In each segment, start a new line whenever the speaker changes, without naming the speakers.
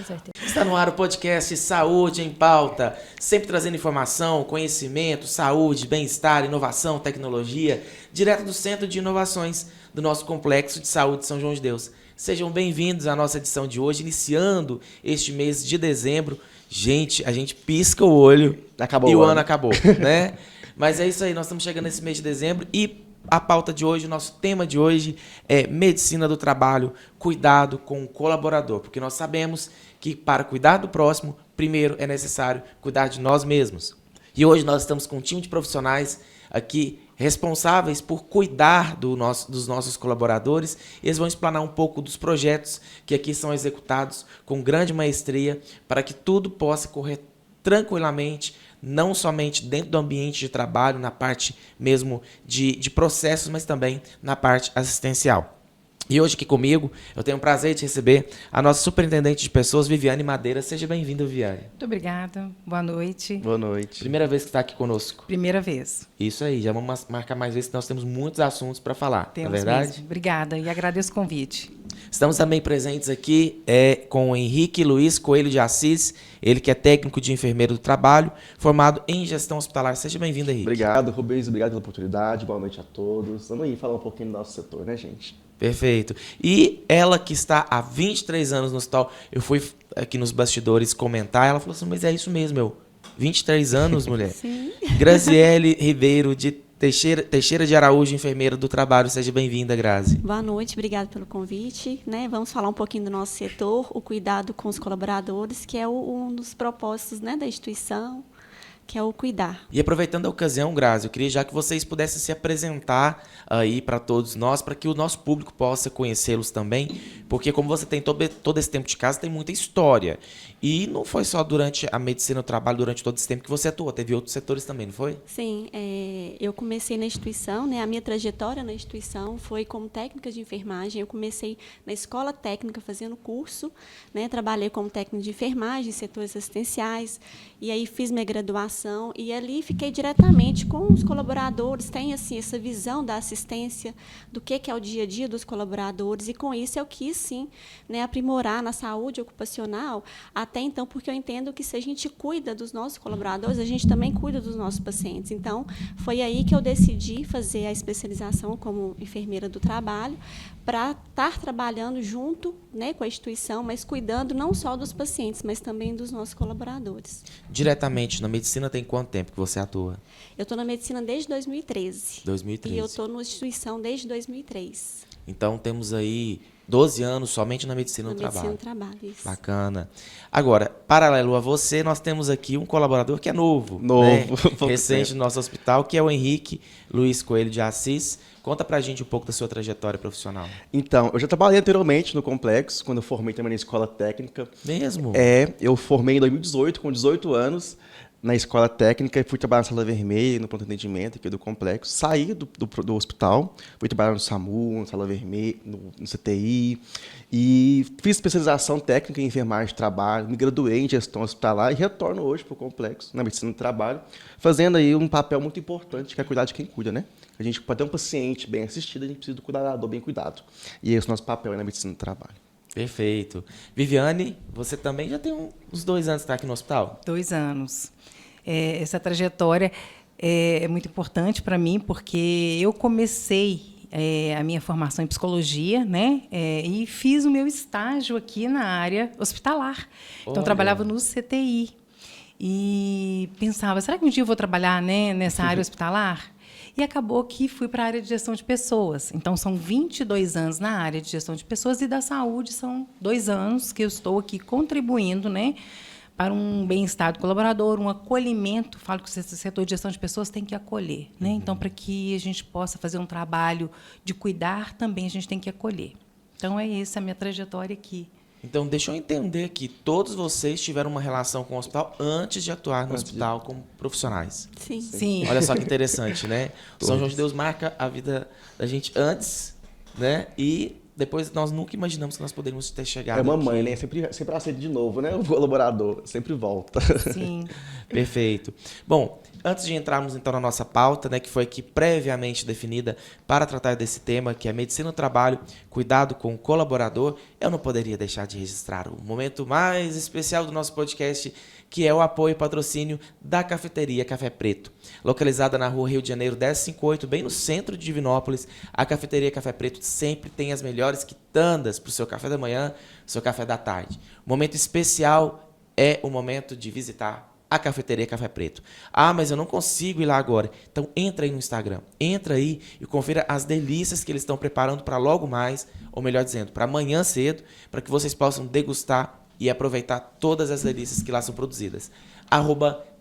certeza.
Está no ar o podcast Saúde em Pauta, sempre trazendo informação, conhecimento, saúde, bem-estar, inovação, tecnologia, direto do Centro de Inovações do nosso Complexo de Saúde de São João de Deus. Sejam bem-vindos à nossa edição de hoje, iniciando este mês de dezembro. Gente, a gente pisca o olho e o ano acabou, né? Mas é isso aí, nós estamos chegando nesse mês de dezembro e a pauta de hoje, o nosso tema de hoje é medicina do trabalho, cuidado com o colaborador, porque nós sabemos que para cuidar do próximo, primeiro é necessário cuidar de nós mesmos. E hoje nós estamos com um time de profissionais aqui responsáveis por cuidar dos nossos colaboradores. Eles vão explanar um pouco dos projetos que aqui são executados com grande maestria para que tudo possa correr tranquilamente, não somente dentro do ambiente de trabalho, na parte mesmo de processos, mas também na parte assistencial. E hoje aqui comigo, eu tenho o prazer de receber a nossa superintendente de pessoas, Viviane Madeira. Seja bem-vinda, Viviane.
Muito obrigada. Boa noite.
Boa noite.
Primeira vez que está aqui conosco.
Primeira vez.
Isso aí, já vamos marcar mais vezes, que nós temos muitos assuntos para falar, não é verdade?
Mesmo. Obrigada e agradeço o convite.
Estamos também presentes aqui com o Henrique Luiz Coelho de Assis, ele que é técnico de enfermeiro do trabalho, formado em gestão hospitalar. Seja bem-vindo, Henrique.
Obrigado, Rubens. Obrigado pela oportunidade. Boa noite a todos. Vamos aí falar um pouquinho do nosso setor, né, gente?
Perfeito. E ela que está há 23 anos no hospital, eu fui aqui nos bastidores comentar, ela falou assim, mas é isso mesmo, 23 anos, mulher.
Sim.
Graziele Ribeiro de Teixeira de Araújo, enfermeira do trabalho. Seja bem-vinda, Grazi.
Boa noite, obrigado pelo convite. Vamos falar um pouquinho do nosso setor, o cuidado com os colaboradores, que é um dos propósitos, da instituição, que é o cuidar.
E aproveitando a ocasião, Grazi, eu queria já que vocês pudessem se apresentar aí para todos nós, para que o nosso público possa conhecê-los também, porque como você tem todo esse tempo de casa, tem muita história. E não foi só durante a medicina do trabalho, durante todo esse tempo que você atuou, teve outros setores também, não foi?
Sim, eu comecei na instituição, a minha trajetória na instituição foi como técnica de enfermagem. Eu comecei na escola técnica fazendo curso, trabalhei como técnica de enfermagem, setores assistenciais, e aí fiz minha graduação e ali fiquei diretamente com os colaboradores, tem assim essa visão da assistência, do que é o dia a dia dos colaboradores, e com isso eu quis sim, aprimorar na saúde ocupacional, até então, porque eu entendo que se a gente cuida dos nossos colaboradores, a gente também cuida dos nossos pacientes. Então, foi aí que eu decidi fazer a especialização como enfermeira do trabalho, para estar trabalhando junto, com a instituição, mas cuidando não só dos pacientes, mas também dos nossos colaboradores.
Diretamente na medicina tem quanto tempo que você atua?
Eu estou na medicina desde 2013.
2013.
E eu estou na instituição desde 2003.
Então temos aí 12 anos somente na medicina do trabalho.
Na medicina do trabalho, isso.
Bacana. Agora, paralelo a você, nós temos aqui um colaborador que é novo. Recente no nosso hospital, que é o Henrique Luiz Coelho de Assis. Conta pra gente um pouco da sua trajetória profissional.
Então, eu já trabalhei anteriormente no Complexo, quando eu formei também na escola técnica.
Mesmo?
Eu formei em 2018, com 18 anos, na escola técnica, e fui trabalhar na sala vermelha, no pronto atendimento aqui do Complexo. Saí do hospital, fui trabalhar no SAMU, na sala vermelha, no CTI, e fiz especialização técnica em enfermagem de trabalho, me graduei em gestão hospitalar e retorno hoje para o Complexo, na medicina do trabalho, fazendo aí um papel muito importante, que é cuidar de quem cuida, né? A gente, para ter um paciente bem assistido, a gente precisa do cuidador bem cuidado. E esse é o nosso papel na medicina do trabalho.
Perfeito. Viviane, você também já tem uns 2 anos que está aqui no hospital?
2 anos. Essa trajetória é muito importante para mim, porque eu comecei a minha formação em psicologia, e fiz o meu estágio aqui na área hospitalar. Então, trabalhava no CTI. E pensava, será que um dia eu vou trabalhar, nessa área hospitalar? E acabou que fui para a área de gestão de pessoas. Então, são 22 anos na área de gestão de pessoas, e da saúde são 2 anos que eu estou aqui contribuindo, para um bem-estar do colaborador, um acolhimento. Falo que o setor de gestão de pessoas tem que acolher. Então, para que a gente possa fazer um trabalho de cuidar, também a gente tem que acolher. Então, é essa a minha trajetória aqui.
Então, deixa eu entender que todos vocês tiveram uma relação com o hospital antes de atuar no hospital como profissionais.
Sim.
Olha só que interessante, né? São João de Deus marca a vida da gente antes, e depois nós nunca imaginamos que nós poderíamos ter chegado
É mamãe,
aqui.
né? Sempre aceita de novo, né? O colaborador sempre volta.
Sim.
Perfeito. Bom, antes de entrarmos então na nossa pauta, né, que foi aqui previamente definida para tratar desse tema, que é medicina do trabalho, cuidado com o colaborador, eu não poderia deixar de registrar o momento mais especial do nosso podcast, que é o apoio e patrocínio da Cafeteria Café Preto. Localizada na rua Rio de Janeiro 1058, bem no centro de Divinópolis, a Cafeteria Café Preto sempre tem as melhores quitandas para o seu café da manhã, seu café da tarde. O momento especial é o momento de visitar a Cafeteria Café Preto. Ah, mas eu não consigo ir lá agora. Então entra aí no Instagram, entra aí e confira as delícias que eles estão preparando para logo mais, ou melhor dizendo, para amanhã cedo, para que vocês possam degustar e aproveitar todas as delícias que lá são produzidas.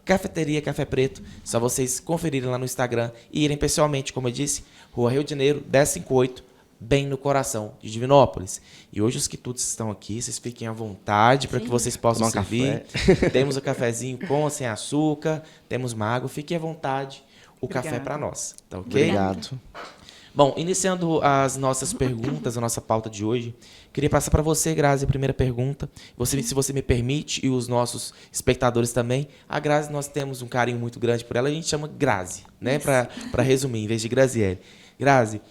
@Cafeteria Café Preto, só vocês conferirem lá no Instagram e irem pessoalmente, como eu disse, Rua Rio de Janeiro 1058, bem no coração de Divinópolis. E hoje os quitutes estão aqui, vocês fiquem à vontade para que vocês possam
Tomar um
servir. Temos o cafezinho com ou sem açúcar, temos uma água, fiquem à vontade. O
Obrigada.
café é para nós, tá ok?
Obrigado.
Bom, iniciando as nossas perguntas, a nossa pauta de hoje, queria passar para você, Grazi, a primeira pergunta. Se você me permite, e os nossos espectadores também, a Grazi, nós temos um carinho muito grande por ela, a gente chama Grazi, né? Para resumir, em vez de Graziele. Grazi,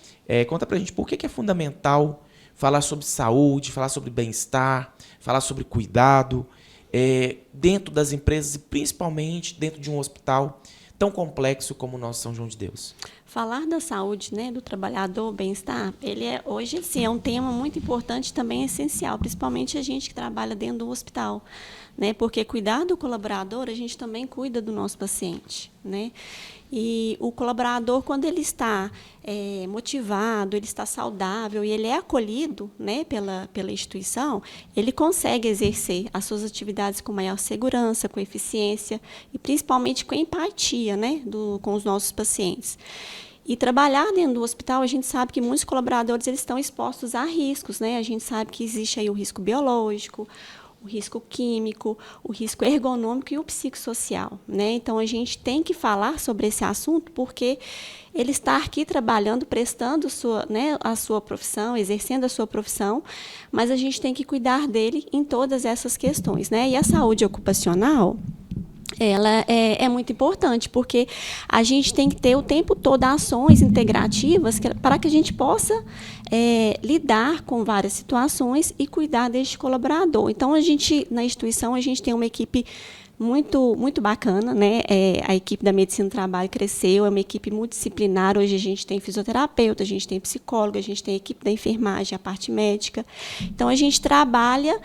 conta pra gente por que é fundamental falar sobre saúde, falar sobre bem-estar, falar sobre cuidado, dentro das empresas e principalmente dentro de um hospital tão complexo como o nosso São João de Deus.
Falar da saúde, né, do trabalhador, bem-estar, ele hoje sim, é um tema muito importante, também essencial, principalmente a gente que trabalha dentro do hospital, né, porque cuidar do colaborador, a gente também cuida do nosso paciente, né, e o colaborador, quando ele está motivado, ele está saudável e ele é acolhido, né, pela instituição, ele consegue exercer as suas atividades com maior segurança, com eficiência e principalmente com empatia, né, com os nossos pacientes. E trabalhar dentro do hospital, a gente sabe que muitos colaboradores eles estão expostos a riscos, né? A gente sabe que existe aí o risco biológico, o risco químico, o risco ergonômico e o psicossocial, né? Então, a gente tem que falar sobre esse assunto porque ele está aqui trabalhando, prestando a sua profissão, exercendo a sua profissão, mas a gente tem que cuidar dele em todas essas questões, né? E a saúde ocupacional, ela é muito importante, porque a gente tem que ter o tempo todo ações integrativas para que a gente possa lidar com várias situações e cuidar deste colaborador. Então, na instituição, a gente tem uma equipe muito, muito bacana, né? A equipe da Medicina do Trabalho cresceu, é uma equipe multidisciplinar. Hoje a gente tem fisioterapeuta, a gente tem psicóloga, a gente tem a equipe da enfermagem, a parte médica. Então, a gente trabalha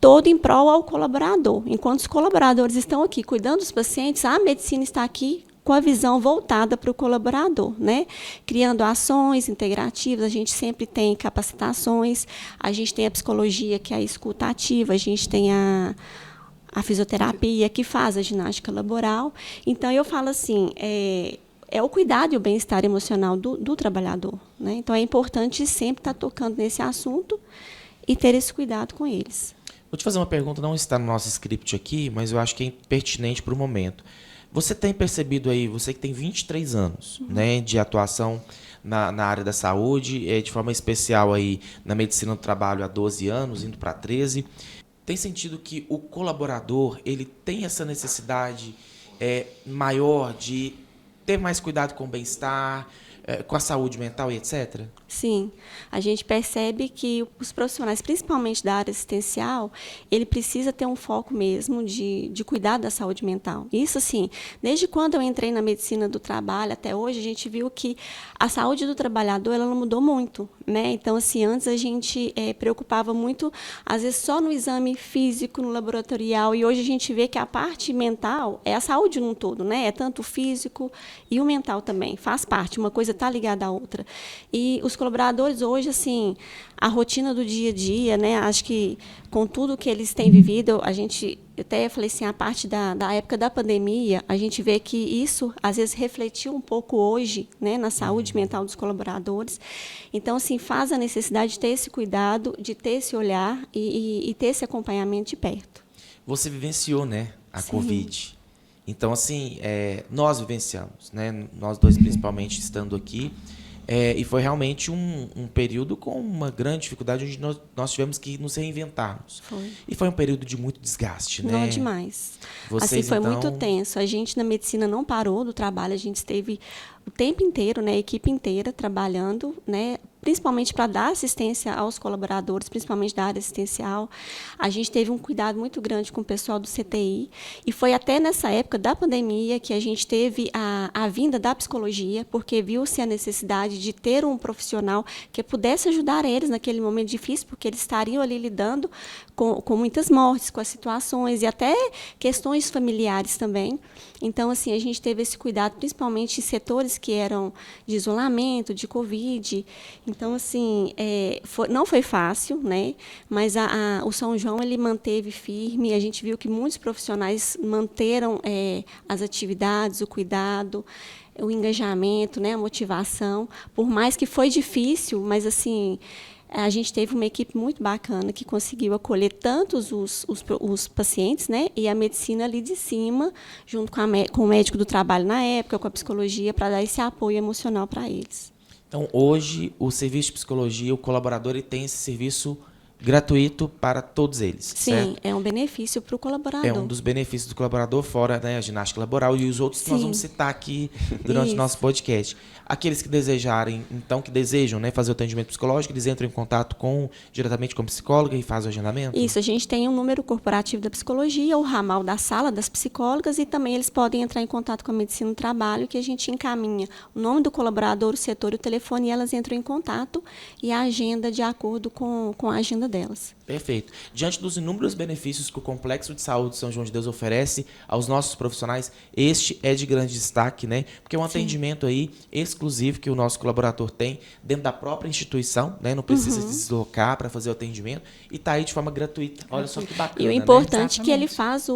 todo em prol ao colaborador. Enquanto os colaboradores estão aqui cuidando dos pacientes, a medicina está aqui com a visão voltada para o colaborador, né? Criando ações integrativas, a gente sempre tem capacitações, a gente tem a psicologia, que é a escuta ativa, a gente tem a fisioterapia, que faz a ginástica laboral. Então, eu falo assim, é o cuidado e o bem-estar emocional do trabalhador, né? Então, é importante sempre estar tocando nesse assunto e ter esse cuidado com eles.
Vou te fazer uma pergunta, não está no nosso script aqui, mas eu acho que é pertinente para o momento. Você tem percebido aí, você que tem 23 anos, né, de atuação na área da saúde, de forma especial aí na medicina do trabalho há 12 anos, indo para 13, tem sentido que o colaborador ele tem essa necessidade maior de ter mais cuidado com o bem-estar, com a saúde mental e etc.?
Sim, a gente percebe que os profissionais, principalmente da área assistencial, ele precisa ter um foco mesmo de cuidar da saúde mental. Isso, assim, desde quando eu entrei na medicina do trabalho até hoje, a gente viu que a saúde do trabalhador ela não mudou muito, né? Então, assim, antes a gente preocupava muito, às vezes, só no exame físico, no laboratorial, e hoje a gente vê que a parte mental é a saúde num todo, né? É tanto o físico e o mental também, faz parte, uma coisa está ligada à outra. E os colaboradores hoje, assim, a rotina do dia a dia, né? Acho que com tudo que eles têm vivido, eu até falei assim, a parte da época da pandemia, a gente vê que isso, às vezes, refletiu um pouco hoje, né, na saúde mental dos colaboradores. Então, assim, faz a necessidade de ter esse cuidado, de ter esse olhar e ter esse acompanhamento de perto.
Você vivenciou, né, a
Sim.
Covid. Então, assim, nós vivenciamos, né, nós dois principalmente estando aqui, E foi realmente um período com uma grande dificuldade, onde nós tivemos que nos reinventarmos.
Foi.
E foi um período de muito desgaste, né?
Não, demais.
Vocês,
assim, foi
então...
muito tenso. A gente, na medicina, não parou do trabalho. A gente esteve o tempo inteiro, né, a equipe inteira trabalhando, né, principalmente para dar assistência aos colaboradores, principalmente da área assistencial. A gente teve um cuidado muito grande com o pessoal do CTI, e foi até nessa época da pandemia que a gente teve a vinda da psicologia, porque viu-se a necessidade de ter um profissional que pudesse ajudar eles naquele momento difícil, porque eles estariam ali lidando com muitas mortes, com as situações, e até questões familiares também. Então, assim, a gente teve esse cuidado, principalmente em setores que eram de isolamento, de Covid. Então, assim, não foi fácil, né? Mas o São João ele manteve firme. A gente viu que muitos profissionais manteram as atividades, o cuidado, o engajamento, né? A motivação. Por mais que foi difícil, mas, assim, a gente teve uma equipe muito bacana que conseguiu acolher tantos os pacientes, né, e a medicina ali de cima, junto com o médico do trabalho na época, com a psicologia, para dar esse apoio emocional para eles.
Então, hoje, o serviço de psicologia, o colaborador, ele tem esse serviço gratuito para todos eles.
Sim,
certo?
É um benefício para o colaborador.
É um dos benefícios do colaborador, fora, né, a ginástica laboral e os outros que nós vamos citar aqui durante o nosso podcast. Aqueles que desejarem, então, que desejam, né, fazer o atendimento psicológico, eles entram em contato diretamente com a psicóloga e fazem o agendamento?
Isso, a gente tem um número corporativo da psicologia, o ramal da sala das psicólogas, e também eles podem entrar em contato com a medicina do trabalho, que a gente encaminha o nome do colaborador, o setor e o telefone, e elas entram em contato e a agenda de acordo com a agenda delas.
Perfeito. Diante dos inúmeros benefícios que o Complexo de Saúde São João de Deus oferece aos nossos profissionais, este é de grande destaque, né? Porque é um atendimento aí exclusivo que o nosso colaborador tem dentro da própria instituição, né? Não precisa se deslocar para fazer o atendimento e está aí de forma gratuita. Olha só que bacana,
e o importante
né?
é que ele faz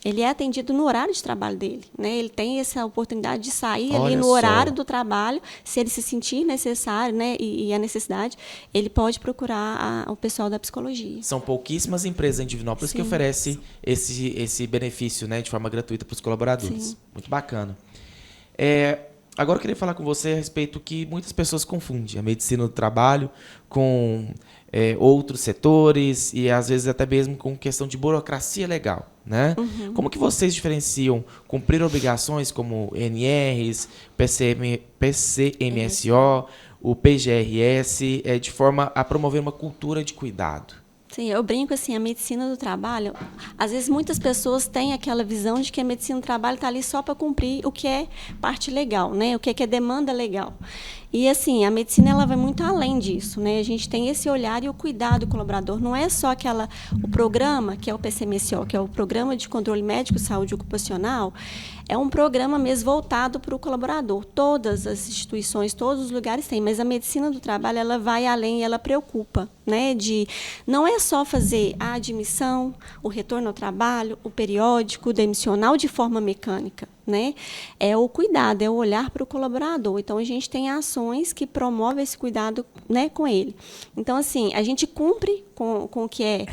ele é atendido no horário de trabalho dele, né? Ele tem essa oportunidade de sair ali no horário do trabalho, se ele se sentir necessário, né? E a necessidade, ele pode procurar o pessoal da psicologia.
São pouquíssimas empresas em Divinópolis que oferecem esse benefício, né, de forma gratuita para os colaboradores. Sim. Muito bacana. Agora eu queria falar com você a respeito que muitas pessoas confundem a medicina do trabalho com outros setores e, às vezes, até mesmo com questão de burocracia legal, né? Como que vocês diferenciam cumprir obrigações como NRs, PCMSO, o PGRS, de forma a promover uma cultura de cuidado?
Sim, eu brinco assim, a medicina do trabalho, às vezes muitas pessoas têm aquela visão de que a medicina do trabalho está ali só para cumprir o que é parte legal, né? O que é demanda legal. E, assim, a medicina ela vai muito além disso, né? A gente tem esse olhar e o cuidado do colaborador. Não é só o programa, que é o PCMSO, que é o Programa de Controle Médico de Saúde Ocupacional, é um programa mesmo voltado para o colaborador. Todas as instituições, todos os lugares têm, mas a medicina do trabalho ela vai além, ela preocupa, né? Não é só fazer a admissão, o retorno ao trabalho, o periódico, o demissional de forma mecânica, né? É o cuidado, é o olhar para o colaborador. Então, a gente tem ações que promovem esse cuidado, né, com ele. Então, assim, a gente cumpre com o que é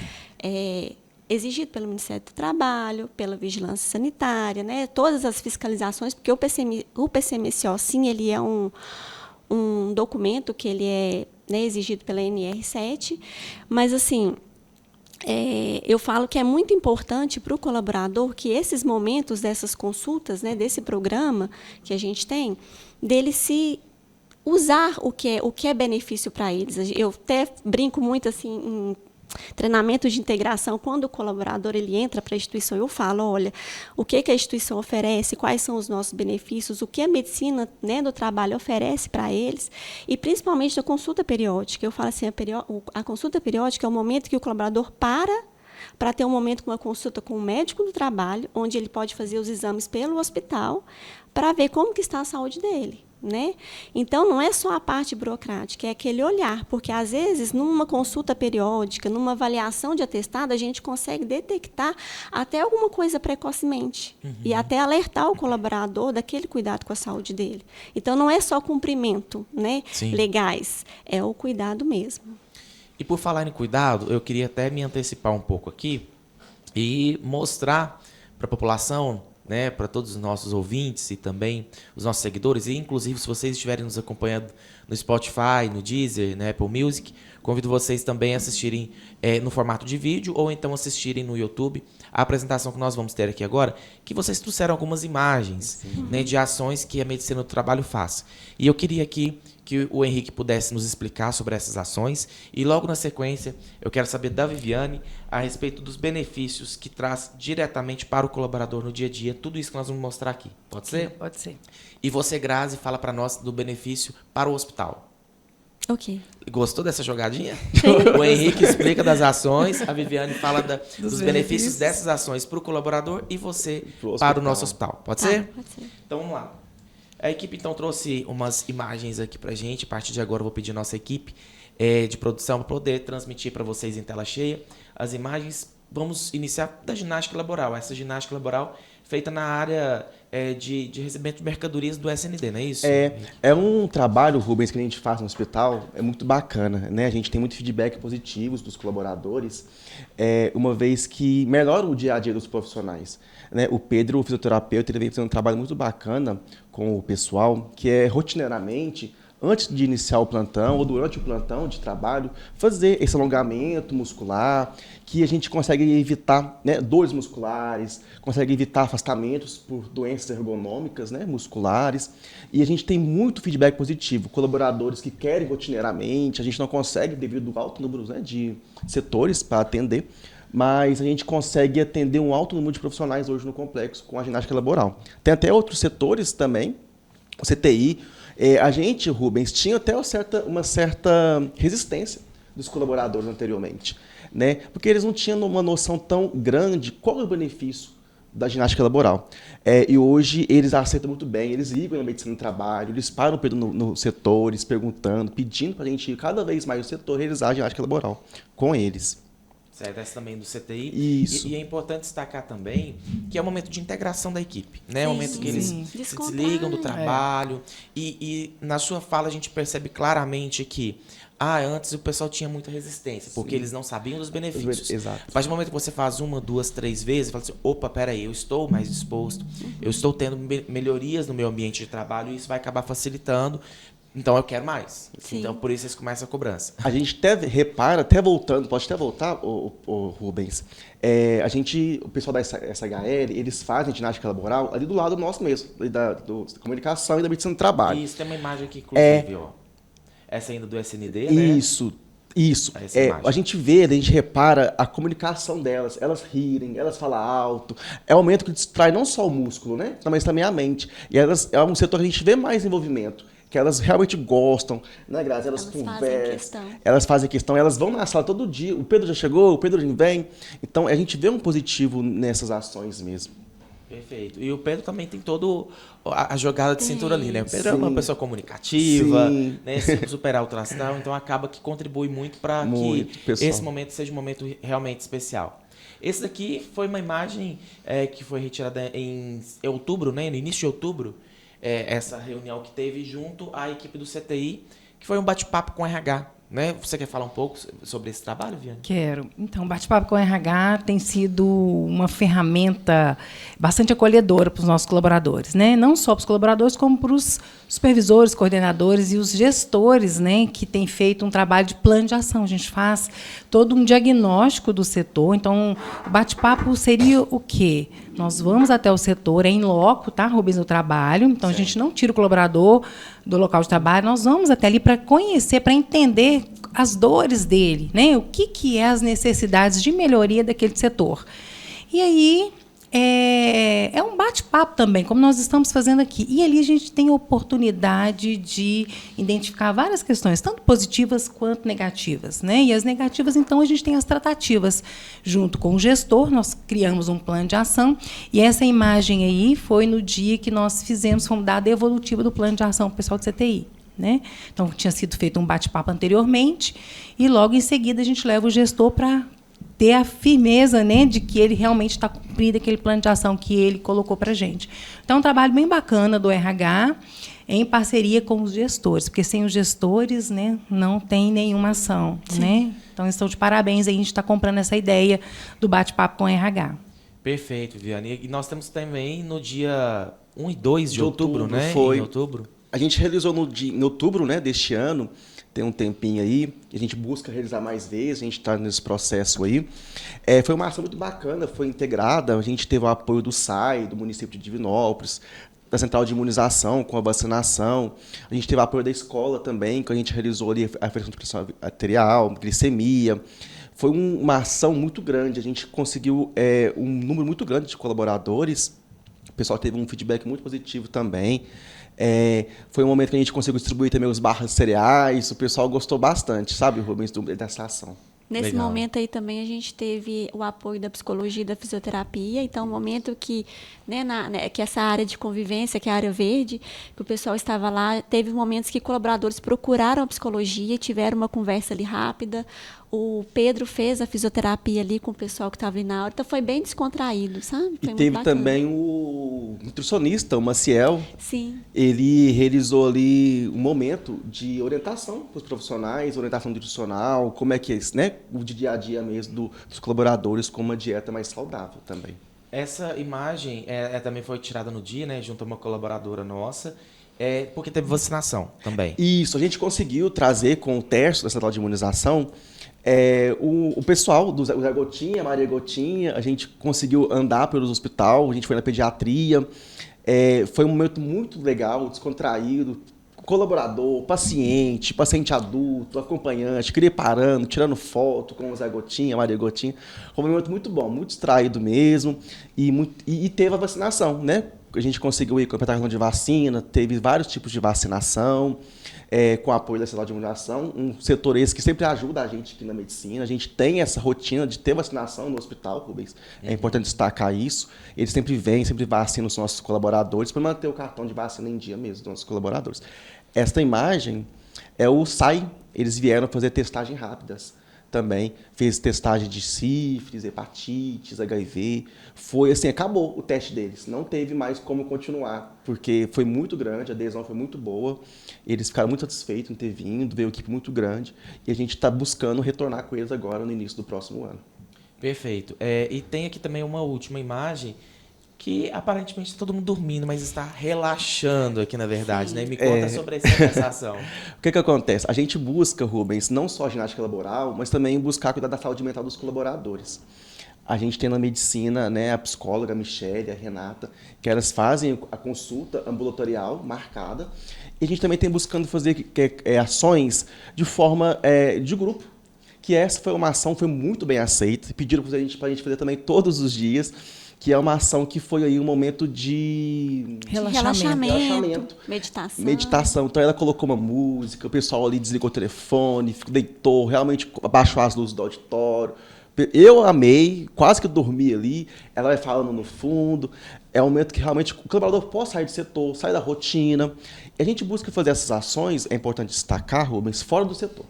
exigido pelo Ministério do Trabalho, pela Vigilância Sanitária, né? Todas as fiscalizações, porque o PCMSO, sim, ele é um documento que ele é, né, exigido pela NR7, mas, assim, eu falo que é muito importante para o colaborador que esses momentos dessas consultas, né, desse programa que a gente tem, dele se usar o que é benefício para eles. Eu até brinco muito assim em treinamento de integração, quando o colaborador ele entra para a instituição, eu falo, olha, o que a instituição oferece, quais são os nossos benefícios, o que a medicina, né, do trabalho oferece para eles, e principalmente a consulta periódica. Eu falo assim, a consulta periódica é o momento que o colaborador para ter um momento com uma consulta com o médico do trabalho, onde ele pode fazer os exames pelo hospital, para ver como que está a saúde dele, né? Então, não é só a parte burocrática, é aquele olhar, porque, às vezes, numa consulta periódica, numa avaliação de atestado, a gente consegue detectar até alguma coisa precocemente e até alertar o colaborador daquele cuidado com a saúde dele. Então, não é só cumprimento, né, legais, é o cuidado mesmo.
E por falar em cuidado, eu queria até me antecipar um pouco aqui e mostrar para a população, né, para todos os nossos ouvintes e também os nossos seguidores, e inclusive se vocês estiverem nos acompanhando no Spotify, no Deezer, no Apple Music, convido vocês também a assistirem no formato de vídeo ou então assistirem no YouTube a apresentação que nós vamos ter aqui agora, que vocês trouxeram algumas imagens, né, de ações que a Medicina do Trabalho faz. E eu queria aqui que o Henrique pudesse nos explicar sobre essas ações e logo na sequência eu quero saber da Viviane a respeito dos benefícios que traz diretamente para o colaborador no dia a dia, tudo isso que nós vamos mostrar aqui. Pode ser?
Pode ser.
E você, Grazi, fala para nós do benefício para o hospital.
Ok.
Gostou dessa jogadinha? O Henrique explica das ações, a Viviane fala dos benefícios dessas ações para o colaborador e você para o nosso hospital. Pode ser?
Pode ser.
Então vamos lá. A equipe então trouxe umas imagens aqui pra gente. A partir de agora eu vou pedir a nossa equipe de produção para poder transmitir para vocês em tela cheia as imagens. Vamos iniciar da ginástica laboral. Essa ginástica laboral feita na área de recebimento de mercadorias do SND, não é isso?
É um trabalho, Rubens, que a gente faz no hospital, é muito bacana, né? A gente tem muito feedback positivos dos colaboradores, uma vez que melhora o dia a dia dos profissionais, né? O Pedro, o fisioterapeuta, ele vem fazendo um trabalho muito bacana com o pessoal, que é rotineiramente, antes de iniciar o plantão ou durante o plantão de trabalho, fazer esse alongamento muscular, que a gente consegue evitar, né, dores musculares, consegue evitar afastamentos por doenças ergonômicas, né, musculares, e a gente tem muito feedback positivo. Colaboradores que querem rotineiramente, a gente não consegue devido ao alto número, né, de setores para atender, mas a gente consegue atender um alto número de profissionais hoje no complexo com a ginástica laboral. Tem até outros setores também, o CTI. A gente, Rubens, tinha até uma certa resistência dos colaboradores anteriormente, né? Porque eles não tinham uma noção tão grande qual é o benefício da ginástica laboral. E hoje eles aceitam muito bem, eles ligam na medicina do trabalho, eles param nos setores, perguntando, pedindo para a gente ir cada vez mais no setor realizar a ginástica laboral com eles.
Certo, essa também do CTI.
Isso.
E é importante destacar também que é um momento de integração da equipe, né? É um momento que eles se desligam do trabalho. E na sua fala a gente percebe claramente que antes o pessoal tinha muita resistência, porque eles não sabiam dos benefícios.
Exato.
A partir do momento que você faz 1, 2, 3 vezes, fala assim, opa, peraí, eu estou mais disposto, eu estou tendo melhorias no meu ambiente de trabalho e isso vai acabar facilitando. Então eu quero mais.
Sim.
Então por isso eles começam a cobrança.
A gente até repara, até voltando, pode até voltar, o Rubens, o pessoal da SHL, eles fazem ginástica laboral ali do lado nosso mesmo, da comunicação e da medicina do trabalho.
Isso, tem uma imagem aqui, inclusive, ó. Essa ainda do SND, né?
Isso. A gente vê, a gente repara a comunicação delas, elas rirem, elas falam alto. É um momento que distrai não só o músculo, né? Mas também a mente. E é um setor que a gente vê mais envolvimento. Que elas realmente gostam, né, Grazi? Elas conversam, elas fazem questão, elas vão na sala todo dia. O Pedro já chegou, o Pedro já vem. Então, a gente vê um positivo nessas ações mesmo.
Perfeito. E o Pedro também tem toda a jogada de cintura ali, né? O Pedro é uma pessoa comunicativa, né? Super alto astral, então acaba que contribui muito para que esse momento seja um momento realmente especial. Esse daqui foi uma imagem que foi retirada em outubro, né? No início de outubro. Essa reunião que teve junto à equipe do CTI, que foi um bate-papo com o RH. Né? Você quer falar um pouco sobre esse trabalho, Viviane?
Quero. Então, o bate-papo com o RH tem sido uma ferramenta bastante acolhedora para os nossos colaboradores, né? Não só para os colaboradores, como para os supervisores, coordenadores e os gestores, né, que têm feito um trabalho de plano de ação. A gente faz todo um diagnóstico do setor. Então, o bate-papo seria o quê? Nós vamos até o setor, em loco, tá, Rubens, no trabalho. Então, a gente não tira o colaborador do local de trabalho, nós vamos até ali para conhecer, para entender as dores dele, né? O que é as necessidades de melhoria daquele setor. E aí é um bate-papo também, como nós estamos fazendo aqui. E ali a gente tem a oportunidade de identificar várias questões, tanto positivas quanto negativas, né? E as negativas, então, a gente tem as tratativas. Junto com o gestor, nós criamos um plano de ação. E essa imagem aí foi no dia que nós fomos dar a devolutiva do plano de ação para o pessoal do CTI. Né? Então, tinha sido feito um bate-papo anteriormente e, logo em seguida, a gente leva o gestor para ter a firmeza, né, de que ele realmente está cumprindo aquele plano de ação que ele colocou para a gente. Então, é um trabalho bem bacana do RH, em parceria com os gestores, porque sem os gestores, né, não tem nenhuma ação. Né? Então, estão de parabéns, a gente está comprando essa ideia do bate-papo com o RH.
Perfeito, Viviane. E nós temos também no dia 1 e 2 de outubro, né?
Foi.
Em outubro.
A gente realizou em outubro, né, deste ano, tem um tempinho aí, a gente busca realizar mais vezes, a gente está nesse processo aí. Foi uma ação muito bacana, foi integrada, a gente teve o apoio do SAI, do município de Divinópolis, da Central de Imunização, com a vacinação. A gente teve o apoio da escola também, que a gente realizou ali a aferição de pressão arterial, glicemia. Foi uma ação muito grande, a gente conseguiu um número muito grande de colaboradores, o pessoal teve um feedback muito positivo também. Foi um momento que a gente conseguiu distribuir também os barras de cereais, o pessoal gostou bastante, sabe, Rubens, dessa ação.
Nesse
Legal.
momento aí também a gente teve o apoio da psicologia e da fisioterapia. Então, um momento que, que essa área de convivência, que é a área verde, que o pessoal estava lá, teve momentos que colaboradores procuraram a psicologia, tiveram uma conversa ali rápida. O Pedro fez a fisioterapia ali com o pessoal que estava ali na hora. Então, foi bem descontraído, sabe? Foi
E teve também o nutricionista, o Maciel.
Sim.
Ele realizou ali um momento de orientação para os profissionais, orientação nutricional, como é que é isso, né? O dia a dia mesmo dos colaboradores com uma dieta mais saudável também.
Essa imagem também foi tirada no dia, né? Junto a uma colaboradora nossa. Porque teve vacinação também.
Isso, a gente conseguiu trazer com o teste da central de imunização o pessoal do Zé Gotinha, Maria Gotinha, a gente conseguiu andar pelos hospital, a gente foi na pediatria. Foi um momento muito legal, descontraído, colaborador, paciente adulto, acompanhante, preparando, tirando foto com o Zé Gotinha, Maria Gotinha. Foi um momento muito bom, muito distraído mesmo, e teve a vacinação, né? A gente conseguiu ir com a cartão de vacina, teve vários tipos de vacinação, com apoio da central de imunização, um setor esse que sempre ajuda a gente aqui na medicina. A gente tem essa rotina de ter vacinação no hospital, Rubens. É importante destacar isso. Eles sempre vêm, sempre vacinam os nossos colaboradores para manter o cartão de vacina em dia mesmo dos nossos colaboradores. Esta imagem é o SAI. Eles vieram fazer testagem rápidas também. Fez testagem de sífilis, hepatites, HIV. Foi assim, acabou o teste deles. Não teve mais como continuar, porque foi muito grande, a adesão foi muito boa. Eles ficaram muito satisfeitos em ter vindo, veio uma equipe muito grande. E a gente está buscando retornar com eles agora no início do próximo ano.
Perfeito. E tem aqui também uma última imagem que aparentemente está todo mundo dormindo, mas está relaxando aqui, na verdade, né? Me conta sobre essa sensação.
O que acontece? A gente busca, Rubens, não só a ginástica laboral, mas também buscar cuidar da saúde mental dos colaboradores. A gente tem na medicina, né, a psicóloga, a Michele, a Renata, que elas fazem a consulta ambulatorial marcada, e a gente também tem buscando fazer ações de forma de grupo, que essa foi uma ação que foi muito bem aceita, pediram para a gente fazer também todos os dias, que é uma ação que foi aí um momento de
relaxamento, meditação.
Então ela colocou uma música, o pessoal ali desligou o telefone, deitou, realmente abaixou as luzes do auditório. Eu amei, quase que dormi ali, ela vai falando no fundo. É um momento que realmente o colaborador pode sair do setor, sair da rotina. E a gente busca fazer essas ações, é importante destacar, Rubens, fora do setor,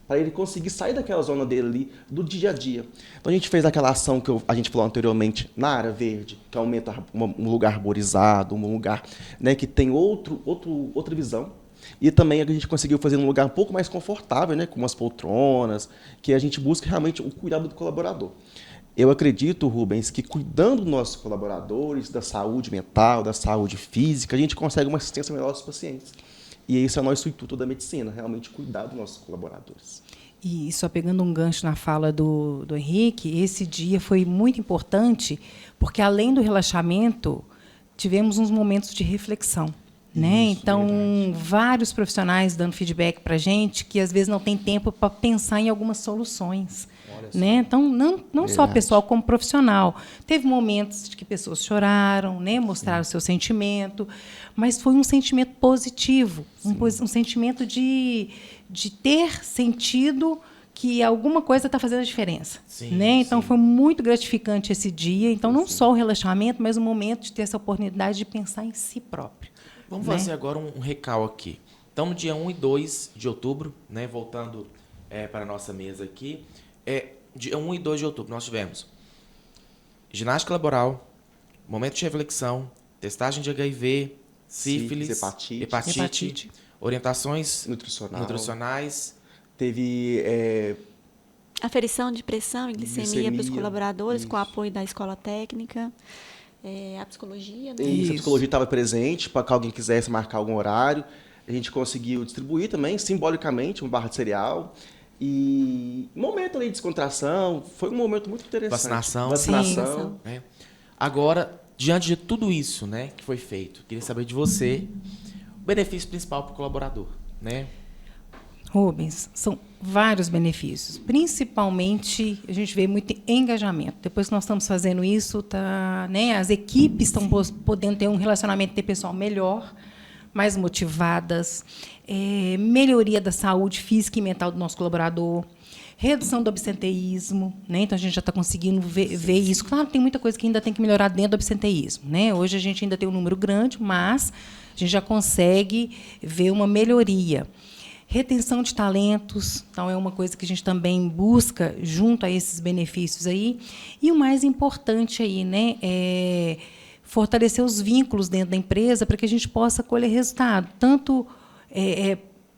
para ele conseguir sair daquela zona dele ali, do dia a dia. Então a gente fez aquela ação que a gente falou anteriormente, na área verde, que aumenta um lugar arborizado, um lugar, né, que tem outra visão. E também a gente conseguiu fazer num lugar um pouco mais confortável, né, com umas poltronas, que a gente busca realmente o cuidado do colaborador. Eu acredito, Rubens, que cuidando dos nossos colaboradores, da saúde mental, da saúde física, a gente consegue uma assistência melhor aos pacientes. E esse é o nosso intuito da medicina, realmente cuidar dos nossos colaboradores.
E só pegando um gancho na fala do Henrique, esse dia foi muito importante, porque, além do relaxamento, tivemos uns momentos de reflexão. Né?
Isso,
então,
verdade.
vários profissionais dando feedback para a gente que, às vezes, não tem tempo para pensar em algumas soluções. Né? Então, não só pessoal como profissional. Teve momentos de que pessoas choraram, né? Mostraram o seu sentimento, mas foi um sentimento positivo, um sentimento de ter sentido que alguma coisa está fazendo a diferença.
Sim,
né? Então,
sim.
foi muito gratificante esse dia. Então, não só o relaxamento, mas o momento de ter essa oportunidade de pensar em si próprio.
Vamos fazer agora um recal aqui. Então, no dia 1 e 2 de outubro, né, voltando para a nossa mesa aqui, dia 1 e 2 de outubro, nós tivemos ginástica laboral, momento de reflexão, testagem de HIV, sífilis, hepatite, orientações
Nutricional.
nutricionais.
Teve
Aferição de pressão e glicemia para os colaboradores,
isso.
com o apoio da escola técnica. A psicologia, né?
Isso, a
Isso.
psicologia estava presente para que alguém quisesse marcar algum horário. A gente conseguiu distribuir também, simbolicamente, uma barra de cereal. E um momento ali de descontração, foi um momento muito interessante.
Vacinação.
Vacinação.
Né? Agora, diante de tudo isso, né, que foi feito, queria saber de você o benefício principal para o colaborador, né?
Rubens, são vários benefícios. Principalmente, a gente vê muito engajamento. Depois que nós estamos fazendo isso, né, as equipes estão podendo ter um relacionamento interpessoal melhor, mais motivadas, melhoria da saúde física e mental do nosso colaborador, redução do absenteísmo, né? Então a gente já está conseguindo ver isso. Claro, tem muita coisa que ainda tem que melhorar dentro do absenteísmo, né? Hoje a gente ainda tem um número grande, mas a gente já consegue ver uma melhoria. Retenção de talentos, então é uma coisa que a gente também busca junto a esses benefícios aí. E o mais importante aí, né, é fortalecer os vínculos dentro da empresa para que a gente possa colher resultado, tanto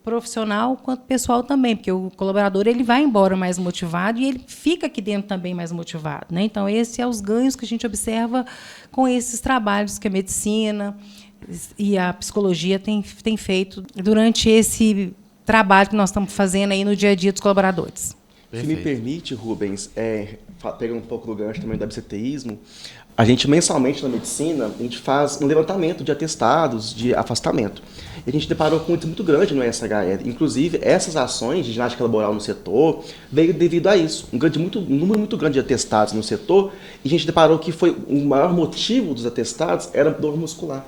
profissional quanto pessoal também, porque o colaborador ele vai embora mais motivado e ele fica aqui dentro também mais motivado, né? Então, esses são os ganhos que a gente observa com esses trabalhos que a medicina e a psicologia tem feito durante esse trabalho que nós estamos fazendo aí no dia a dia dos colaboradores.
Se me permite, Rubens, pegando um pouco do gancho também do absenteísmo, a gente mensalmente na medicina, a gente faz um levantamento de atestados de afastamento. E a gente deparou com um índice muito grande no SHE. Inclusive, essas ações de ginástica laboral no setor veio devido a isso. Um número muito grande de atestados no setor, e a gente deparou que o maior motivo dos atestados era dor muscular.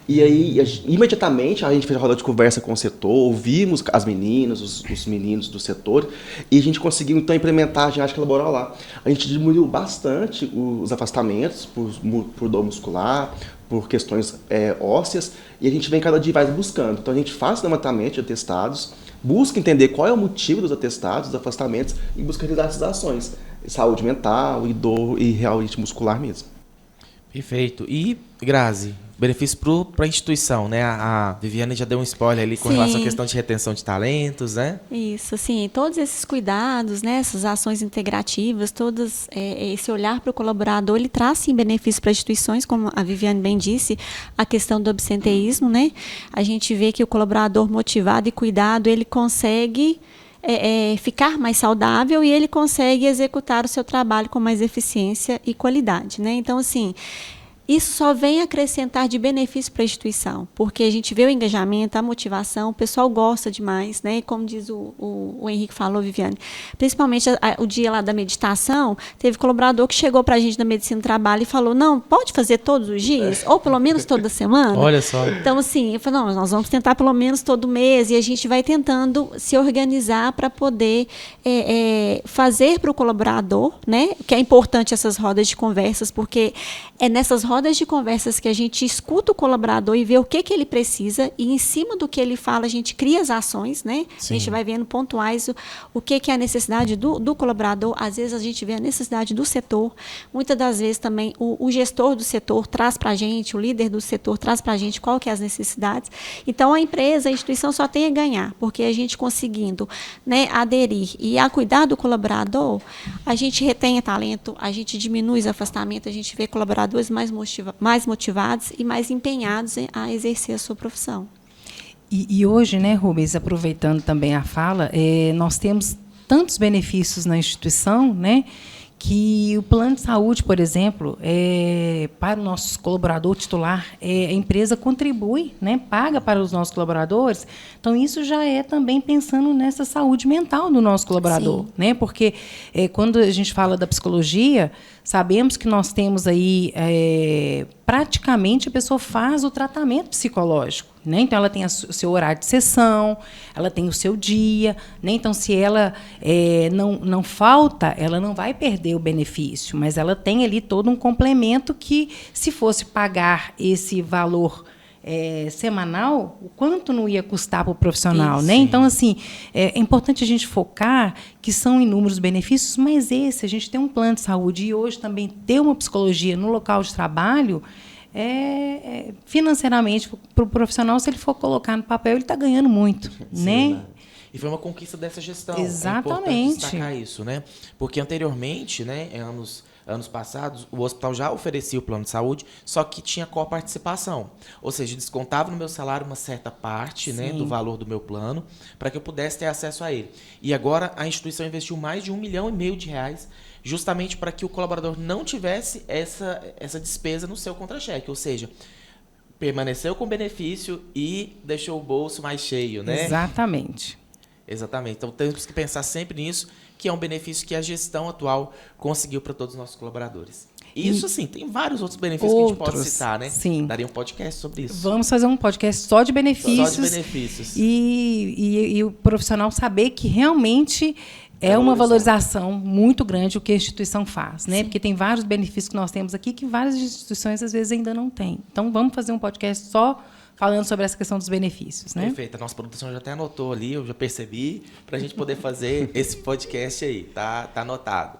E aí, imediatamente, a gente fez a roda de conversa com o setor, ouvimos as meninas, os meninos do setor, e a gente conseguiu, então, implementar a ginástica laboral lá. A gente diminuiu bastante os afastamentos por dor muscular, por questões ósseas, e a gente vem cada dia mais buscando. Então, a gente faz levantamento de atestados, busca entender qual é o motivo dos atestados, dos afastamentos, e busca realizar essas ações. Saúde mental, e dor, e realmente muscular mesmo.
Perfeito. E, Grazi, benefício para a instituição, né? A Viviane já deu um spoiler ali com relação à questão de retenção de talentos, né?
Isso, assim, todos esses cuidados, né, essas ações integrativas, todos esse olhar para o colaborador, ele traz sim benefícios para instituições, como a Viviane bem disse, a questão do absenteísmo, né? A gente vê que o colaborador motivado e cuidado, ele consegue ficar mais saudável e ele consegue executar o seu trabalho com mais eficiência e qualidade, né? Então, assim, isso só vem acrescentar de benefício para a instituição, porque a gente vê o engajamento, a motivação, o pessoal gosta demais, né? Como diz o Henrique falou, Viviane, principalmente o dia lá da meditação, teve colaborador que chegou para a gente da Medicina do Trabalho e falou, não, pode fazer todos os dias, ou pelo menos toda semana?
Olha só.
Então, assim, eu falei, não, nós vamos tentar pelo menos todo mês, e a gente vai tentando se organizar para poder fazer para o colaborador, né? Que é importante essas rodas de conversas, porque é nessas rodas de conversas que a gente escuta o colaborador e vê o que ele precisa, e em cima do que ele fala, a gente cria as ações, né?
Sim.
A gente vai vendo pontuais o que é a necessidade do colaborador, às vezes a gente vê a necessidade do setor, muitas das vezes também o gestor do setor traz para a gente, o líder do setor traz para a gente qual que é as necessidades. Então, a empresa, a instituição só tem a ganhar, porque a gente conseguindo, né, aderir e a cuidar do colaborador, a gente retém talento, a gente diminui os afastamentos, a gente vê colaboradores mais motivados e mais empenhados a exercer a sua profissão.
E hoje, né, Rubens, aproveitando também a fala, nós temos tantos benefícios na instituição, né, que o plano de saúde, por exemplo, para o nosso colaborador titular, a empresa contribui, né, paga para os nossos colaboradores. Então, isso já é também pensando nessa saúde mental do nosso colaborador, né? Porque quando a gente fala da psicologia, sabemos que nós temos aí, praticamente, a pessoa faz o tratamento psicológico, né? Então, ela tem o seu horário de sessão, ela tem o seu dia, né? Então, se ela não falta, ela não vai perder o benefício, mas ela tem ali todo um complemento que, se fosse pagar esse valor semanal, o quanto não ia custar para o profissional, né? Então, assim, é importante a gente focar que são inúmeros benefícios, mas a gente tem um plano de saúde e hoje também ter uma psicologia no local de trabalho, financeiramente, para o profissional, se ele for colocar no papel, ele está ganhando muito, né?
E foi uma conquista dessa gestão.
Exatamente.
É importante destacar isso, né? Porque anteriormente, né, em anos passados, o hospital já oferecia o plano de saúde, só que tinha coparticipação. Ou seja, descontava no meu salário uma certa parte, né, do valor do meu plano, para que eu pudesse ter acesso a ele. E agora a instituição investiu mais de R$1,5 milhão justamente para que o colaborador não tivesse essa despesa no seu contra-cheque. Ou seja, permaneceu com benefício e deixou o bolso mais cheio, né?
Exatamente.
Exatamente. Então, temos que pensar sempre nisso, que é um benefício que a gestão atual conseguiu para todos os nossos colaboradores. Isso, sim, tem vários outros benefícios que a gente pode citar, né?
Sim.
Daria um podcast sobre isso.
Vamos fazer um podcast só de benefícios.
Só de benefícios.
E o profissional saber que realmente é uma valorização muito grande o que a instituição faz, né? Porque tem vários benefícios que nós temos aqui que várias instituições, às vezes, ainda não têm. Então, vamos fazer um podcast só falando sobre essa questão dos benefícios, né?
Perfeito. A nossa produção já até anotou ali, eu já percebi, para a gente poder fazer esse podcast aí. Tá anotado.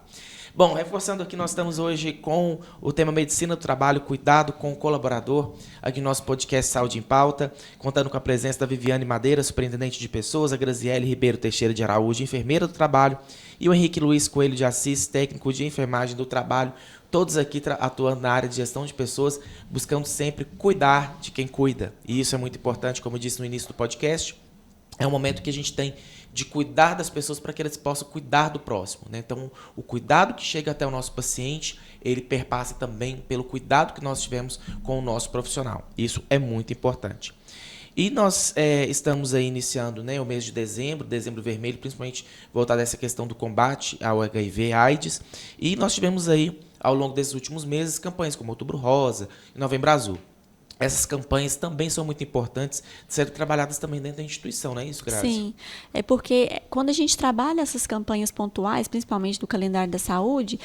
Bom, reforçando aqui, nós estamos hoje com o tema Medicina do Trabalho, Cuidado com o Colaborador, aqui no nosso podcast Saúde em Pauta, contando com a presença da Viviane Madeira, superintendente de pessoas, a Graziele Ribeiro Teixeira de Araújo, enfermeira do trabalho, e o Henrique Luiz Coelho de Assis, técnico de enfermagem do trabalho, todos aqui atuando na área de gestão de pessoas, buscando sempre cuidar de quem cuida. E isso é muito importante, como eu disse no início do podcast, é um momento que a gente tem de cuidar das pessoas para que elas possam cuidar do próximo, né? Então, o cuidado que chega até o nosso paciente, ele perpassa também pelo cuidado que nós tivemos com o nosso profissional. Isso é muito importante. E nós estamos aí iniciando, né, o mês de dezembro vermelho, principalmente voltado a essa questão do combate ao HIV/AIDS. E nós tivemos aí, ao longo desses últimos meses, campanhas como Outubro Rosa e Novembro Azul. Essas campanhas também são muito importantes de serem trabalhadas também dentro da instituição, não é isso, Grazi?
Sim, é porque quando a gente trabalha essas campanhas pontuais, principalmente do calendário da saúde,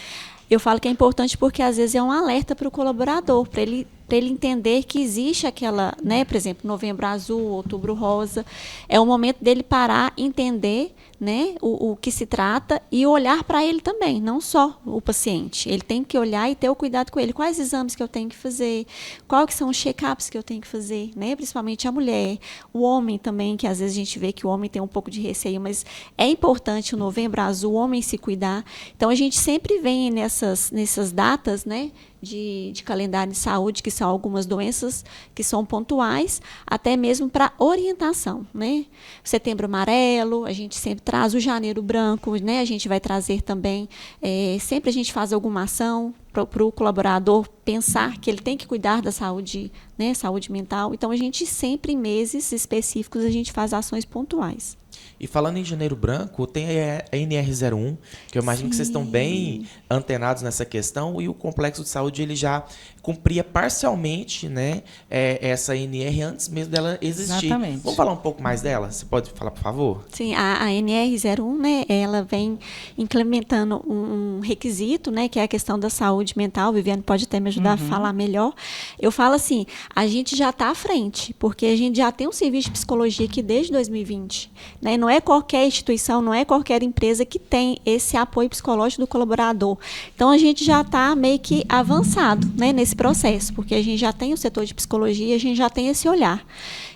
eu falo que é importante porque às vezes é um alerta para o colaborador, para ele entender que existe aquela, né, por exemplo, Novembro Azul, Outubro Rosa, é o momento dele parar, entender, né, o que se trata e olhar para ele também, não só o paciente. Ele tem que olhar e ter o cuidado com ele. Quais exames que eu tenho que fazer? Quais que são os check-ups que eu tenho que fazer? Né? Principalmente a mulher. O homem também, que às vezes a gente vê que o homem tem um pouco de receio, mas é importante o Novembro Azul, o homem se cuidar. Então, a gente sempre vem nessas datas, né, de calendário de saúde, que são algumas doenças que são pontuais, até mesmo para orientação, né? Setembro Amarelo, a gente sempre traz o Janeiro Branco, né? A gente vai trazer também, sempre a gente faz alguma ação para o colaborador pensar que ele tem que cuidar da saúde, né? Saúde mental. Então, a gente sempre, em meses específicos, a gente faz ações pontuais.
E falando em Janeiro Branco, tem a NR01, que eu imagino que vocês estão bem antenados nessa questão, e o Complexo de Saúde ele já cumpria parcialmente, né, essa NR antes mesmo dela existir.
Exatamente.
Vamos falar um pouco mais dela? Você pode falar, por favor?
Sim, a NR01, né, ela vem implementando um requisito, né, que é a questão da saúde mental. Viviane pode até me ajudar a falar melhor. Eu falo assim, a gente já está à frente, porque a gente já tem um serviço de psicologia aqui desde 2020. Né? Não é qualquer instituição, não é qualquer empresa que tem esse apoio psicológico do colaborador. Então, a gente já está meio que avançado, né, nesse processo, porque a gente já tem o setor de psicologia, a gente já tem esse olhar.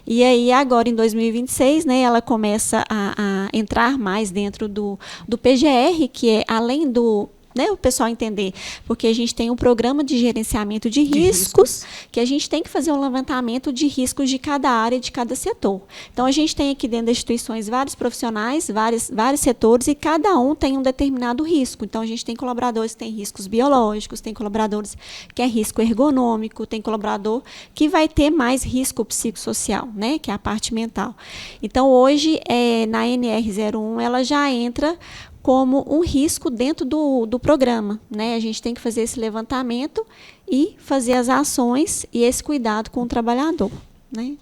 E aí, agora, em 2026, né, ela começa a entrar mais dentro do PGR, que é além do... Né, o pessoal entender, porque a gente tem um programa de gerenciamento de riscos, que a gente tem que fazer um levantamento de riscos de cada área, de cada setor. Então, a gente tem aqui dentro das instituições vários profissionais, vários setores, e cada um tem um determinado risco. Então, a gente tem colaboradores que têm riscos biológicos, tem colaboradores que é risco ergonômico, tem colaborador que vai ter mais risco psicossocial, né, que é a parte mental. Então, hoje, na NR01, ela já entra como um risco dentro do programa, né? A gente tem que fazer esse levantamento e fazer as ações e esse cuidado com o trabalhador, né?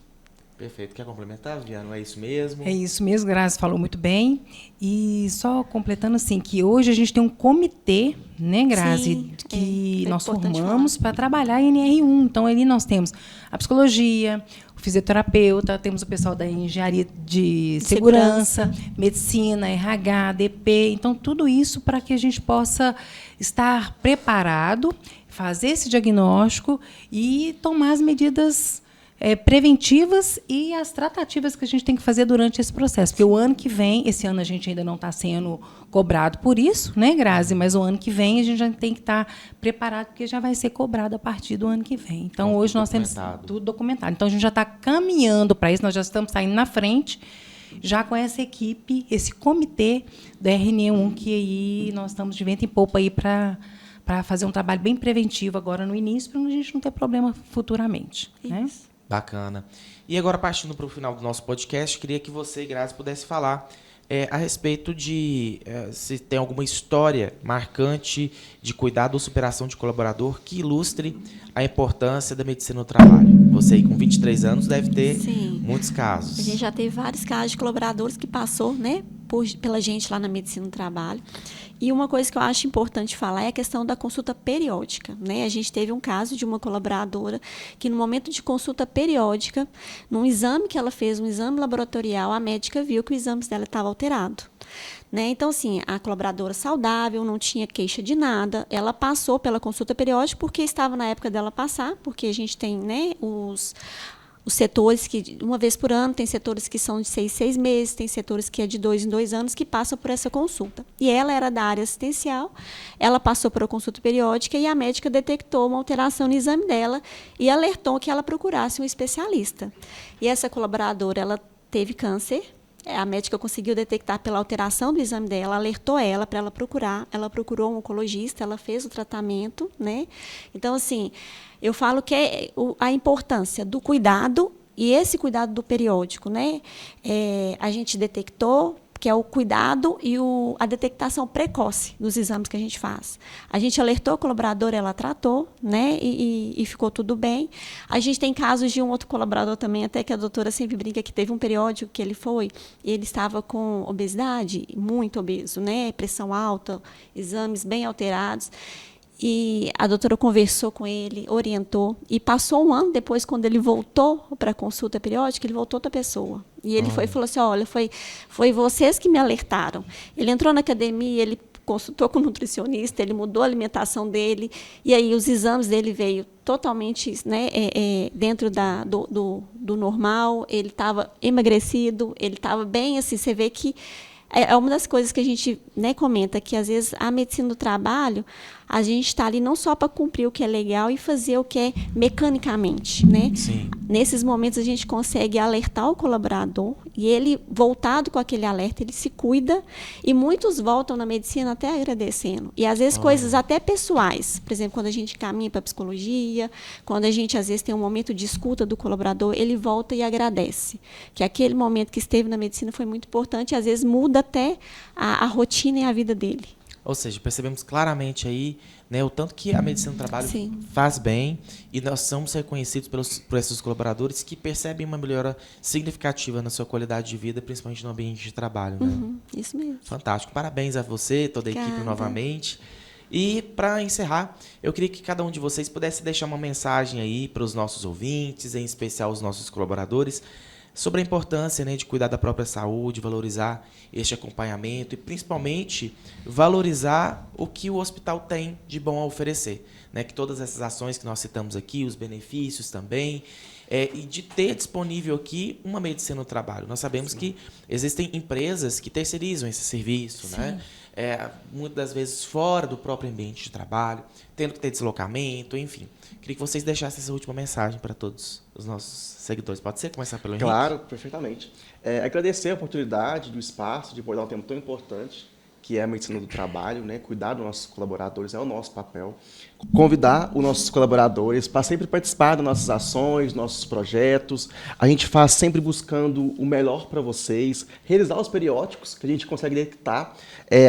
Perfeito. Quer complementar, Viviane? É isso mesmo?
É isso mesmo, Grazi falou muito bem. E só completando assim, que hoje a gente tem um comitê, né, Grazi, que nós formamos para trabalhar em NR1. Então, ali nós temos a psicologia, o fisioterapeuta, temos o pessoal da engenharia de segurança, medicina, RH, DP. Então, tudo isso para que a gente possa estar preparado, fazer esse diagnóstico e tomar as medidas preventivas e as tratativas que a gente tem que fazer durante esse processo. Porque o ano que vem, esse ano a gente ainda não está sendo cobrado por isso, né, Grazi? Mas o ano que vem a gente já tem que estar preparado, porque já vai ser cobrado a partir do ano que vem. Então, hoje nós temos tudo documentado. Então, a gente já está caminhando para isso, nós já estamos saindo na frente, já com essa equipe, esse comitê do RN1, que aí nós estamos de vento em popa aí para fazer um trabalho bem preventivo agora no início, para a gente não ter problema futuramente. Né?
Bacana. E agora, partindo para o final do nosso podcast, queria que você, Grazi, pudesse falar a respeito de se tem alguma história marcante de cuidado ou superação de colaborador que ilustre a importância da medicina no trabalho. Você aí com 23 anos deve ter muitos casos.
A gente já teve vários casos de colaboradores que passou, né, pela gente lá na medicina do trabalho. E uma coisa que eu acho importante falar é a questão da consulta periódica, né? A gente teve um caso de uma colaboradora que, no momento de consulta periódica, num exame que ela fez, um exame laboratorial, a médica viu que o exame dela estava alterado. Né? Então, assim, a colaboradora saudável, não tinha queixa de nada, ela passou pela consulta periódica porque estava na época dela passar, porque a gente tem, né, os setores que, uma vez por ano, tem setores que são de 6 meses, tem setores que é de 2 em 2 anos, que passam por essa consulta. E ela era da área assistencial, ela passou por uma consulta periódica e a médica detectou uma alteração no exame dela e alertou que ela procurasse um especialista. E essa colaboradora, ela teve câncer, a médica conseguiu detectar pela alteração do exame dela, alertou ela para ela procurar, ela procurou um oncologista, ela fez o tratamento, né? Então, assim, eu falo que é a importância do cuidado, e esse cuidado do periódico, né? A gente detectou, que é o cuidado e a detectação precoce dos exames que a gente faz. A gente alertou a colaboradora, ela tratou, né, e ficou tudo bem. A gente tem casos de um outro colaborador também, até que a doutora sempre brinca que teve um periódico que ele foi, e ele estava com obesidade, muito obeso, né, pressão alta, exames bem alterados. E a doutora conversou com ele, orientou, e passou um ano depois, quando ele voltou para a consulta periódica, ele voltou outra pessoa. E ele foi e falou assim, olha, foi vocês que me alertaram. Ele entrou na academia, ele consultou com o nutricionista, ele mudou a alimentação dele, e aí os exames dele veio totalmente, né, dentro do normal, ele estava emagrecido, ele estava bem, assim, você vê que é uma das coisas que a gente, né, comenta, que às vezes a medicina do trabalho, a gente está ali não só para cumprir o que é legal e fazer o que é mecanicamente, né?
Sim.
Nesses momentos a gente consegue alertar o colaborador e ele, voltado com aquele alerta, ele se cuida, e muitos voltam na medicina até agradecendo. E às vezes coisas até pessoais, por exemplo, quando a gente caminha para a psicologia, quando a gente às vezes tem um momento de escuta do colaborador, ele volta e agradece. Que aquele momento que esteve na medicina foi muito importante e às vezes muda até a rotina e a vida dele.
Ou seja, percebemos claramente aí, né, o tanto que a medicina do trabalho
Sim.
faz bem, e nós somos reconhecidos por esses colaboradores que percebem uma melhora significativa na sua qualidade de vida, principalmente no ambiente de trabalho. Né?
Isso mesmo.
Fantástico. Parabéns a você, toda a equipe novamente. E, para encerrar, eu queria que cada um de vocês pudesse deixar uma mensagem aí para os nossos ouvintes, em especial os nossos colaboradores, sobre a importância, né, de cuidar da própria saúde, valorizar este acompanhamento e, principalmente, valorizar o que o hospital tem de bom a oferecer. Né, que todas essas ações que nós citamos aqui, os benefícios também, e de ter disponível aqui uma medicina no trabalho. Nós sabemos que existem empresas que terceirizam esse serviço, né? Muitas das vezes fora do próprio ambiente de trabalho, tendo que ter deslocamento, enfim. Queria que vocês deixassem essa última mensagem para todos os nossos seguidores. Pode ser? Começar pelo Henrique?
Claro, perfeitamente. Agradecer a oportunidade do espaço, de abordar um tema tão importante, que é a medicina do trabalho, né? Cuidar dos nossos colaboradores é o nosso papel. Convidar os nossos colaboradores para sempre participar das nossas ações, dos nossos projetos. A gente faz sempre buscando o melhor para vocês, realizar os periódicos, que a gente consegue detectar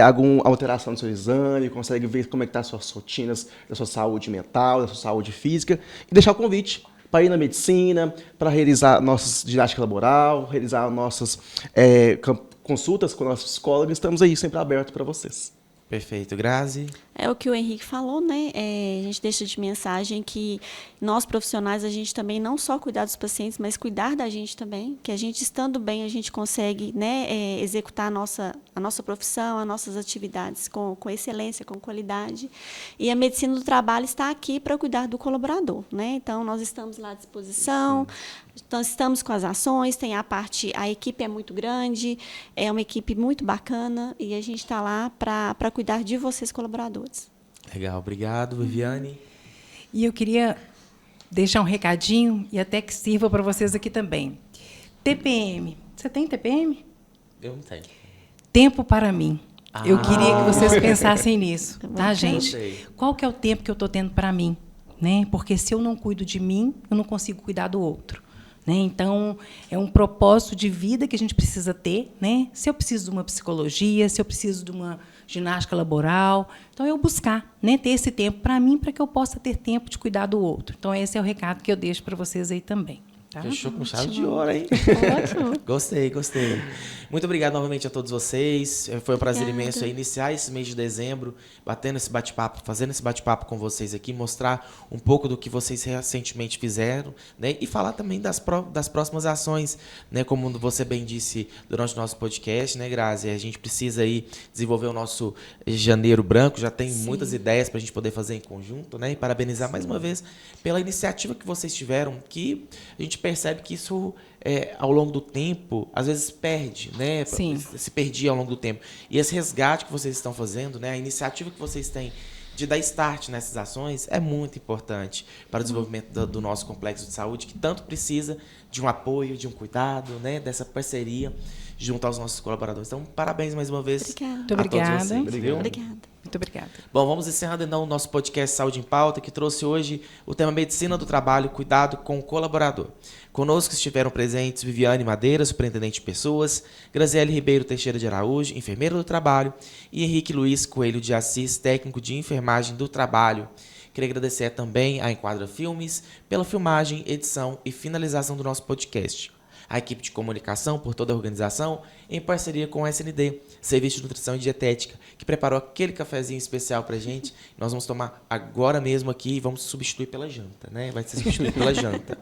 alguma alteração no seu exame, consegue ver como é que estão as suas rotinas da sua saúde mental, da sua saúde física, e deixar o convite para ir na medicina, para realizar nossa ginástica laboral, realizar nossas consultas com nossos psicólogos. Estamos aí sempre abertos para vocês.
Perfeito. Grazi?
É o que o Henrique falou, né? A gente deixa de mensagem que nós, profissionais, a gente também não só cuidar dos pacientes, mas cuidar da gente também, que a gente estando bem, a gente consegue, né, executar a nossa profissão, as nossas atividades com excelência, com qualidade. E a medicina do trabalho está aqui para cuidar do colaborador, né? Então, nós estamos lá à disposição. Então, estamos com as ações, tem a equipe é muito grande, é uma equipe muito bacana e a gente está lá para cuidar de vocês, colaboradores.
Legal, obrigado, Viviane.
E eu queria deixar um recadinho e até que sirva para vocês aqui também. TPM. Você tem TPM?
Eu não tenho.
Tempo para mim. Eu queria que vocês pensassem nisso, tá, gente?
Gostei.
Qual que é o tempo que eu estou tendo para mim? Né? Porque se eu não cuido de mim, eu não consigo cuidar do outro. Né? Então, é um propósito de vida que a gente precisa ter. Né? Se eu preciso de uma psicologia, se eu preciso de uma ginástica laboral, então eu buscar, né, ter esse tempo para mim, para que eu possa ter tempo de cuidar do outro. Então, esse é o recado que eu deixo para vocês aí também. Tá?
Fechou com chave de ouro, hein?
Ótimo.
Gostei. Muito obrigado novamente a todos vocês. Foi um prazer imenso iniciar esse mês de dezembro, batendo esse bate-papo, fazendo esse bate-papo com vocês aqui, mostrar um pouco do que vocês recentemente fizeram, né? E falar também das próximas ações, né? Como você bem disse durante o nosso podcast, né, Grazi? A gente precisa aí desenvolver o nosso Janeiro Branco, já tem muitas ideias para a gente poder fazer em conjunto, né? E parabenizar mais uma vez pela iniciativa que vocês tiveram, que a gente percebe que isso, ao longo do tempo, às vezes perde, né?
Sim.
Se perdia ao longo do tempo. E esse resgate que vocês estão fazendo, né? A iniciativa que vocês têm de dar start nessas ações é muito importante para o desenvolvimento do nosso complexo de saúde, que tanto precisa de um apoio, de um cuidado, né? Dessa parceria junto aos nossos colaboradores. Então, parabéns mais uma vez
Obrigada.
a todos vocês. Viu?
Obrigada.
Muito obrigada.
Bom, vamos encerrando então o nosso podcast Saúde em Pauta, que trouxe hoje o tema Medicina do Trabalho, Cuidado com o Colaborador. Conosco estiveram presentes Viviane Madeira, superintendente de pessoas, Graziele Ribeiro Teixeira de Araújo, enfermeira do trabalho, e Henrique Luiz Coelho de Assis, técnico de enfermagem do trabalho. Queria agradecer também a Enquadra Filmes pela filmagem, edição e finalização do nosso podcast. A equipe de comunicação por toda a organização, em parceria com o SND, Serviço de Nutrição e Dietética, que preparou aquele cafezinho especial pra gente. Nós vamos tomar agora mesmo aqui e vamos substituir pela janta, né? Vai ser substituído pela janta.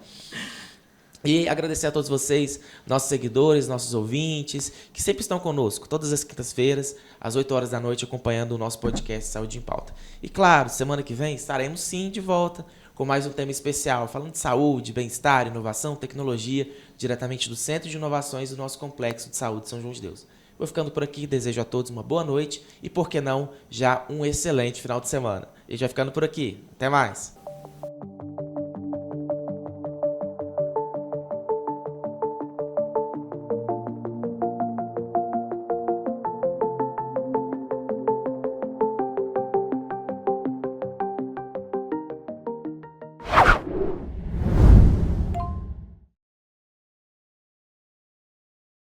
E agradecer a todos vocês, nossos seguidores, nossos ouvintes, que sempre estão conosco, todas as quintas-feiras, às 8 horas da noite, acompanhando o nosso podcast Saúde em Pauta. E claro, semana que vem estaremos sim de volta com mais um tema especial, falando de saúde, bem-estar, inovação, tecnologia, diretamente do Centro de Inovações do nosso Complexo de Saúde São João de Deus. Vou ficando por aqui, desejo a todos uma boa noite e, por que não, já um excelente final de semana. E já ficando por aqui. Até mais!